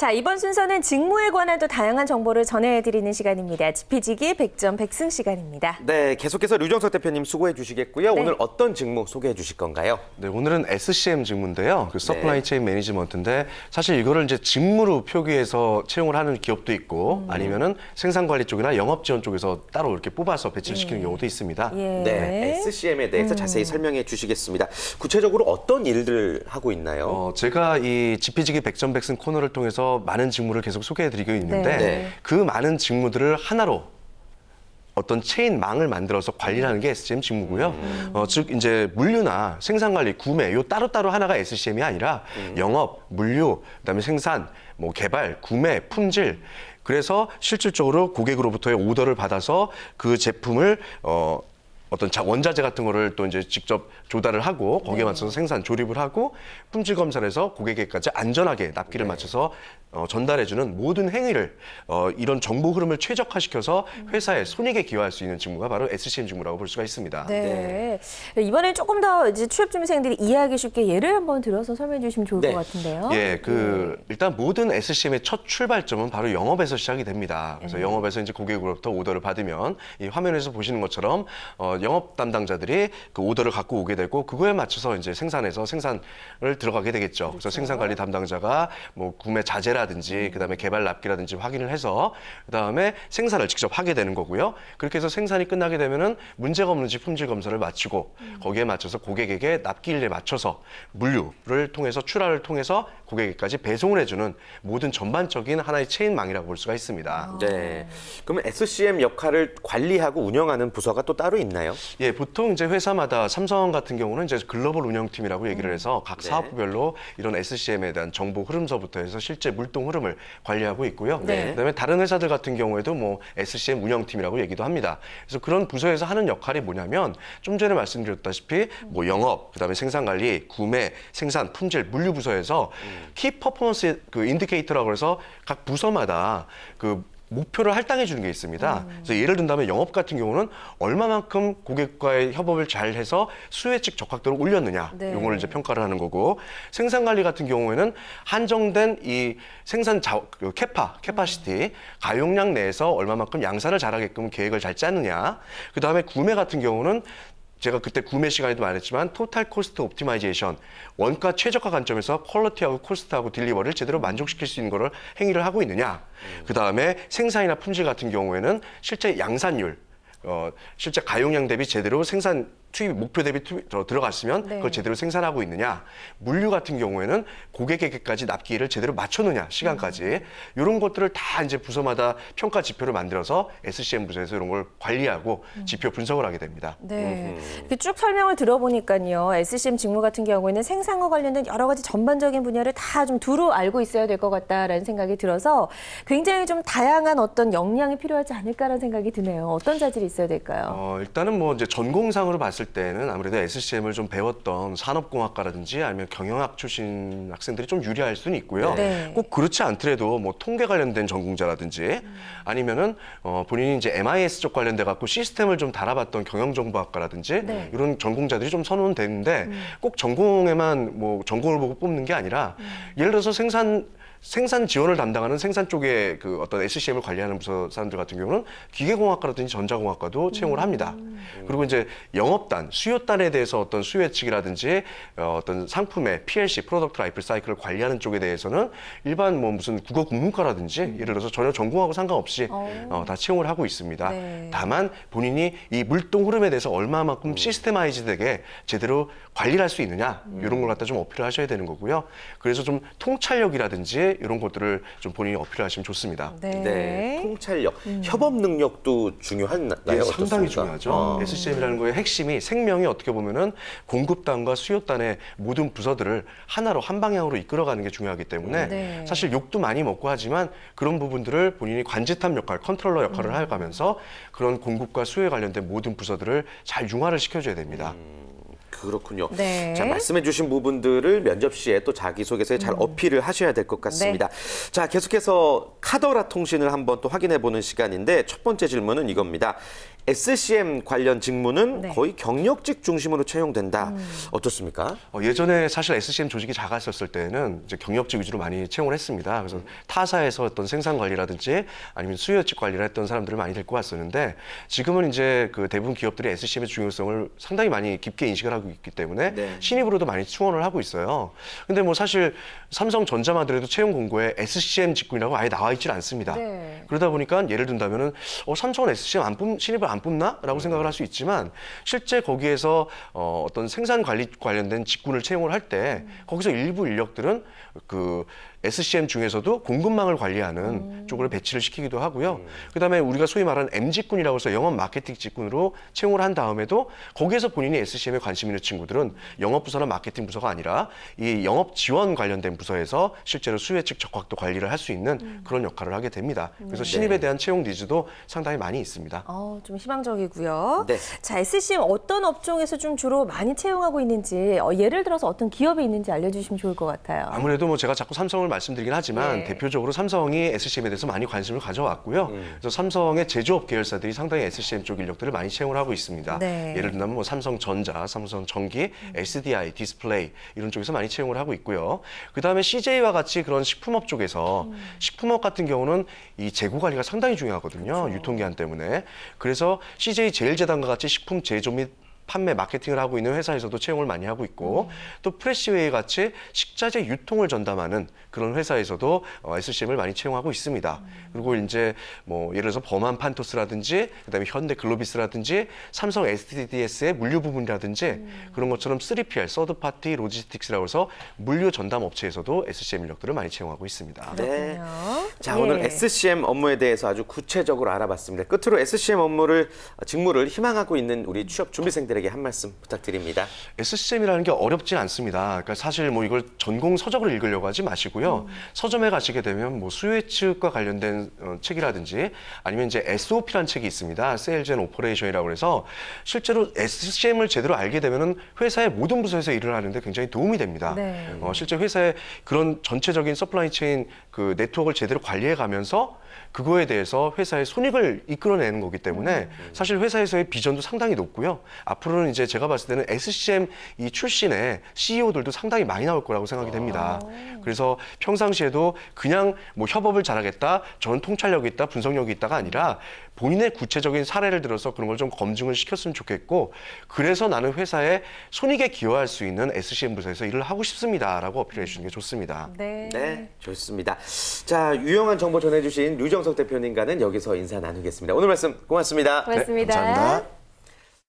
자, 이번 순서는 직무에 관한 또 다양한 정보를 전해드리는 시간입니다. 지피지기 100점 100승 시간입니다. 네, 계속해서 류정석 대표님 수고해 주시겠고요. 네. 오늘 어떤 직무 소개해 주실 건가요? 네, 오늘은 SCM 직무인데요. 그 서플라이 체인 매니지먼트인데 사실 이거를 이제 직무로 표기해서 채용을 하는 기업도 있고 아니면은 생산 관리 쪽이나 영업 지원 쪽에서 따로 이렇게 뽑아서 배치를 시키는 경우도 있습니다. 예. 네, SCM에 대해서 자세히 설명해 주시겠습니다. 구체적으로 어떤 일들을 하고 있나요? 제가 이 지피지기 100점 100승 코너를 통해서 많은 직무를 계속 소개해드리고 있는데 네. 그 많은 직무들을 하나로 어떤 체인망을 만들어서 관리를 하는 게 SCM 직무고요. 즉 이제 물류나 생산관리, 구매 요 따로따로 하나가 SCM이 아니라 영업, 물류, 그다음에 생산, 뭐 개발, 구매, 품질. 그래서 실질적으로 고객으로부터의 오더를 받아서 그 제품을 어떤 원자재 같은 거를 또 이제 직접 조달을 하고 거기에 맞춰서 생산, 조립을 하고 품질 검사를 해서 고객에게까지 안전하게 납기를 맞춰서 전달해주는 모든 행위를 이런 정보 흐름을 최적화시켜서 회사의 손익에 기여할 수 있는 직무가 바로 SCM 직무라고 볼 수가 있습니다. 네. 이번엔 조금 더 이제 취업 준비생들이 이해하기 쉽게 예를 한번 들어서 설명해 주시면 좋을 네. 것 같은데요. 예, 일단 모든 SCM의 첫 출발점은 바로 영업에서 시작이 됩니다. 그래서 영업에서 이제 고객으로부터 오더를 받으면 이 화면에서 보시는 것처럼 영업 담당자들이 그 오더를 갖고 오게 되고 그거에 맞춰서 이제 생산해서 생산을 들어가게 되겠죠. 그래서 생산 관리 담당자가 뭐 구매 자재라든지 그다음에 개발 납기라든지 확인을 해서 그다음에 생산을 직접 하게 되는 거고요. 그렇게 해서 생산이 끝나게 되면은 문제가 없는지 품질 검사를 마치고 거기에 맞춰서 고객에게 납기일에 맞춰서 물류를 통해서 출하를 통해서 고객에게까지 배송을 해주는 모든 전반적인 하나의 체인망이라고 볼 수가 있습니다. 네. 그러면 SCM 역할을 관리하고 운영하는 부서가 또 따로 있나요? 예, 보통 이제 회사마다 삼성 같은 경우는 이제 글로벌 운영팀이라고 얘기를 해서 각 네. 사업부별로 이런 SCM에 대한 정보 흐름서부터 해서 실제 물동 흐름을 관리하고 있고요. 네. 그다음에 다른 회사들 같은 경우에도 뭐 SCM 운영팀이라고 얘기도 합니다. 그래서 그런 부서에서 하는 역할이 뭐냐면 좀 전에 말씀드렸다시피 뭐 영업, 그다음에 생산 관리, 구매, 생산, 품질, 물류 부서에서 키 퍼포먼스 그 인디케이터라고 해서 각 부서마다 그 목표를 할당해 주는 게 있습니다. 그래서 예를 든다면 영업 같은 경우는 얼마만큼 고객과의 협업을 잘 해서 수혜측 적합도를 올렸느냐, 네. 요거를 이제 평가를 하는 거고, 생산 관리 같은 경우에는 한정된 이 생산 캐파시티, 가용량 내에서 얼마만큼 양산을 잘하게끔 계획을 잘 짜느냐, 그 다음에 구매 같은 경우는 제가 그때 구매 시간에도 말했지만 토탈 코스트 옵티마이제이션, 원가 최적화 관점에서 퀄리티하고 코스트하고 딜리버리를 제대로 만족시킬 수 있는 거를 행위를 하고 있느냐. 그다음에 생산이나 품질 같은 경우에는 실제 양산율, 실제 가용량 대비 제대로 생산 투입 목표 대비 들어갔으면 네. 그걸 제대로 생산하고 있느냐. 물류 같은 경우에는 고객에게까지 납기일을 제대로 맞춰느냐, 시간까지. 이런 것들을 다 이제 부서마다 평가 지표를 만들어서 SCM 부서에서 이런 걸 관리하고 지표 분석을 하게 됩니다. 네. 이렇게 쭉 설명을 들어보니까요. SCM 직무 같은 경우에는 생산과 관련된 여러 가지 전반적인 분야를 다 좀 두루 알고 있어야 될 것 같다라는 생각이 들어서 굉장히 좀 다양한 어떤 역량이 필요하지 않을까라는 생각이 드네요. 어떤 자질이 있어야 될까요? 일단은 뭐 이제 전공상으로 봤을 때는 아무래도 SCM을 좀 배웠던 산업공학과라든지 아니면 경영학 출신 학생들이 좀 유리할 수는 있고요. 네. 꼭 그렇지 않더라도 뭐 통계 관련된 전공자라든지 아니면은 본인이 이제 MIS 쪽 관련돼 갖고 시스템을 좀 달아봤던 경영정보학과라든지 네. 이런 전공자들이 좀 선호는 되는데 꼭 전공에만 뭐 전공을 보고 뽑는 게 아니라 예를 들어서 생산 지원을 담당하는 생산 쪽에 그 어떤 SCM을 관리하는 부서 사람들 같은 경우는 기계공학과라든지 전자공학과도 채용을 합니다. 그리고 이제 영업단, 수요단에 대해서 어떤 수요 예측이라든지 어떤 상품의 PLC, 프로덕트 라이프 사이클을 관리하는 쪽에 대해서는 일반 뭐 무슨 국어 국문과라든지 예를 들어서 전혀 전공하고 상관없이 다 채용을 하고 있습니다. 네. 다만 본인이 이 물동 흐름에 대해서 얼마만큼 시스테마이즈되게 제대로 관리를 할 수 있느냐 이런 걸 갖다 좀 어필을 하셔야 되는 거고요. 그래서 좀 통찰력이라든지 이런 것들을 좀 본인이 어필하시면 좋습니다. 네. 통찰력, 협업 능력도 중요하나요? 예, 상당히 어떻습니까? 중요하죠. SCM이라는 거의 핵심이 생명이 어떻게 보면은 공급단과 수요단의 모든 부서들을 하나로 한 방향으로 이끌어가는 게 중요하기 때문에 네. 사실 욕도 많이 먹고 하지만 그런 부분들을 본인이 관제탑 역할, 컨트롤러 역할을 해가면서 그런 공급과 수요에 관련된 모든 부서들을 잘 융화를 시켜줘야 됩니다. 그렇군요. 네. 자, 말씀해 주신 부분들을 면접 시에 또 자기소개서에 잘 어필을 하셔야 될 것 같습니다. 자, 계속해서 카더라 통신을 한번 또 확인해 보는 시간인데 첫 번째 질문은 이겁니다. SCM 관련 직무는 네. 거의 경력직 중심으로 채용된다. 어떻습니까? 예전에 사실 SCM 조직이 작았었을 때는 이제 경력직 위주로 많이 채용을 했습니다. 그래서 타사에서 어떤 생산 관리라든지 아니면 수요직 관리를 했던 사람들을 많이 데리고 왔었는데 지금은 이제 그 대부분 기업들이 SCM의 중요성을 상당히 많이 깊게 인식을 하고 있기 때문에 네. 신입으로도 많이 충원을 하고 있어요. 근데 뭐 사실 삼성전자만 하더라도 채용 공고에 SCM 직군이라고 아예 나와 있질 않습니다. 네. 그러다 보니까 예를 든다면은 삼성은 SCM 신입을 안 뽑나라고 생각을 할 수 있지만 실제 거기에서 어떤 생산 관리 관련된 직군을 채용을 할 때 거기서 일부 인력들은 그 SCM 중에서도 공급망을 관리하는 쪽으로 배치를 시키기도 하고요. 그다음에 우리가 소위 말하는 M직군이라고 해서 영업 마케팅 직군으로 채용을 한 다음에도 거기에서 본인이 SCM에 관심 있는 친구들은 영업부서나 마케팅 부서가 아니라 이 영업 지원 관련된 부서에서 실제로 수혜측 적확도 관리를 할 수 있는 그런 역할을 하게 됩니다. 그래서 신입에 대한 채용 니즈도 상당히 많이 있습니다. 좀 희망적이고요. 네. 자, SCM 어떤 업종에서 좀 주로 많이 채용하고 있는지 예를 들어서 어떤 기업이 있는지 알려주시면 좋을 것 같아요. 아무래도 뭐 제가 자꾸 삼성을 말씀드리긴 하지만 네. 대표적으로 삼성이 SCM에 대해서 많이 관심을 가져왔고요. 그래서 삼성의 제조업 계열사들이 상당히 SCM 쪽 인력들을 많이 채용을 하고 있습니다. 네. 예를 들면 뭐 삼성전자, 삼성전기, SDI, 디스플레이 이런 쪽에서 많이 채용을 하고 있고요. 그다음에 CJ와 같이 그런 식품업 쪽에서 식품업 같은 경우는 이 재고 관리가 상당히 중요하거든요. 그렇죠. 유통기한 때문에. 그래서 CJ 제일제당과 같이 식품 제조 및 판매, 마케팅을 하고 있는 회사에서도 채용을 많이 하고 있고 또 프레시웨이 같이 식자재 유통을 전담하는 그런 회사에서도 SCM을 많이 채용하고 있습니다. 그리고 이제 뭐 예를 들어서 범한 판토스라든지 그다음에 현대 글로비스라든지 삼성 SDDS의 물류 부분이라든지 그런 것처럼 3PL, 서드파티 로지스틱스라고 해서 물류 전담 업체에서도 SCM 인력들을 많이 채용하고 있습니다. 네. 그렇군요. 자, 예. 오늘 SCM 업무에 대해서 아주 구체적으로 알아봤습니다. 끝으로 SCM 직무를 희망하고 있는 우리 취업 준비생들에게 한 말씀 부탁드립니다. SCM이라는 게 어렵지 않습니다. 그러니까 사실 뭐 이걸 전공 서적을 읽으려고 하지 마시고요. 서점에 가시게 되면 뭐 수혜측과 관련된 책이라든지 아니면 이제 SOP라는 책이 있습니다. Sales and Operation이라고 해서 실제로 SCM을 제대로 알게 되면은 회사의 모든 부서에서 일을 하는데 굉장히 도움이 됩니다. 네. 실제 회사의 그런 전체적인 서플라이 체인 그 네트워크를 제대로 관리해 가면서 그거에 대해서 회사의 손익을 이끌어내는 거기 때문에 사실 회사에서의 비전도 상당히 높고요. 앞으로는 이제 제가 봤을 때는 SCM 이 출신의 CEO들도 상당히 많이 나올 거라고 생각이 됩니다. 그래서 평상시에도 그냥 뭐 협업을 잘하겠다, 저는 통찰력이 있다, 분석력이 있다가 아니라 본인의 구체적인 사례를 들어서 그런 걸 좀 검증을 시켰으면 좋겠고 그래서 나는 회사의 손익에 기여할 수 있는 SCM 부서에서 일을 하고 싶습니다라고 어필해 주시는 게 좋습니다. 네. 네, 좋습니다. 자, 유용한 정보 전해주신 류정석 대표님과는 여기서 인사 나누겠습니다. 오늘 말씀 고맙습니다. 고맙습니다. 감사합니다.